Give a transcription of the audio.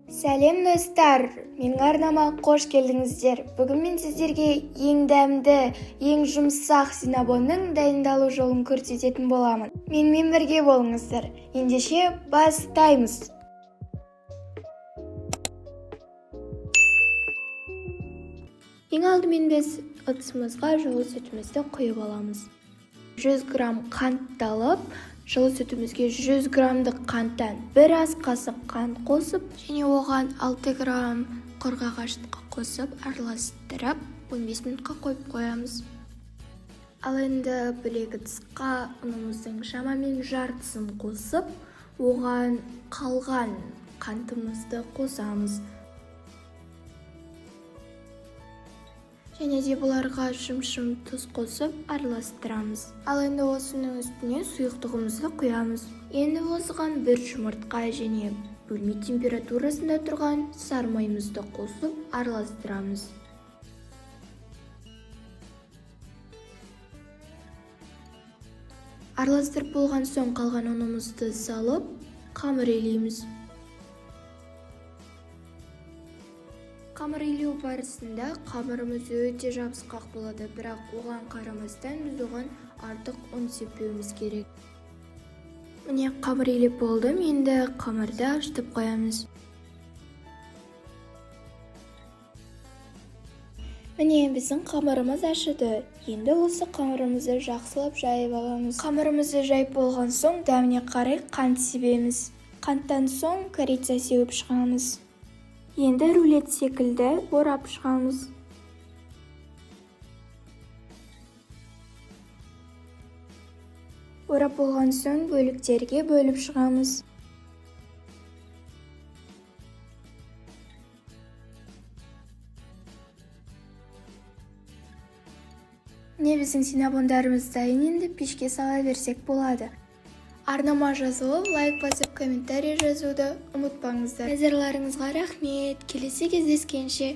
Сәлем достар, менің арнама қош келдіңіздер. Бүгін мен сіздерге ең дәмді, ең жұмсақ синнабонның дайындалу жолын көрсететін боламын. Менімен бірге болыңыздар. Ендеше бастаймыз. Ең алдымен біз ыдысымызға жылы сүтімізді құйып аламыз. 100 грамм қантты алып, жылы сүтімізге 100 граммдық қанттан бір ас қасық қант қосып, және оған 6 грамм құрғағашты қосып, араластырып, 15 минутқа қойып қоямыз. Ал енді бөлек ыдысқа ұнымыздың шамамен жартысын қосып, оған қалған қантымызды қосамыз. Және де бұларға шым-шым тұз қосып араластырамыз. Ал енді осының үстіне сұйықтығымызды құямыз. Енді осыған бір жұмыртқа және бөлме температурасында тұрған сары майымызды қосып араластырамыз. Араластырып болған соң қалған ұнымызды салып, қамыр илейміз. Қамыр илеу барысында қамырымыз өте жабысқақ болады, бірақ оған қарамастан біз оған артық ұн сеппеуіміз керек. Міне қамыр илеп болды, енді қамырды ашытып қоямыз. Міне біздің қамырымыз ашыды. Енді осы қамырымызды жақсылап жайып аламыз. Қамырымызды жайып болған соң дәміне қарай қант себеміз. Қанттан соң корица сеуіп шығамыз. Енді рулет секілді орап шығамыз. Орап болған соң бөліктерге бөліп шығамыз. Міне біздің синнабондарымыз дайын, енді пешке сала берсек болады. Арнама жазылып, лайк басып, комментарий жазуды ұмытпаңыздар. Назарларыңызға рахмет. Келесі кездескенше.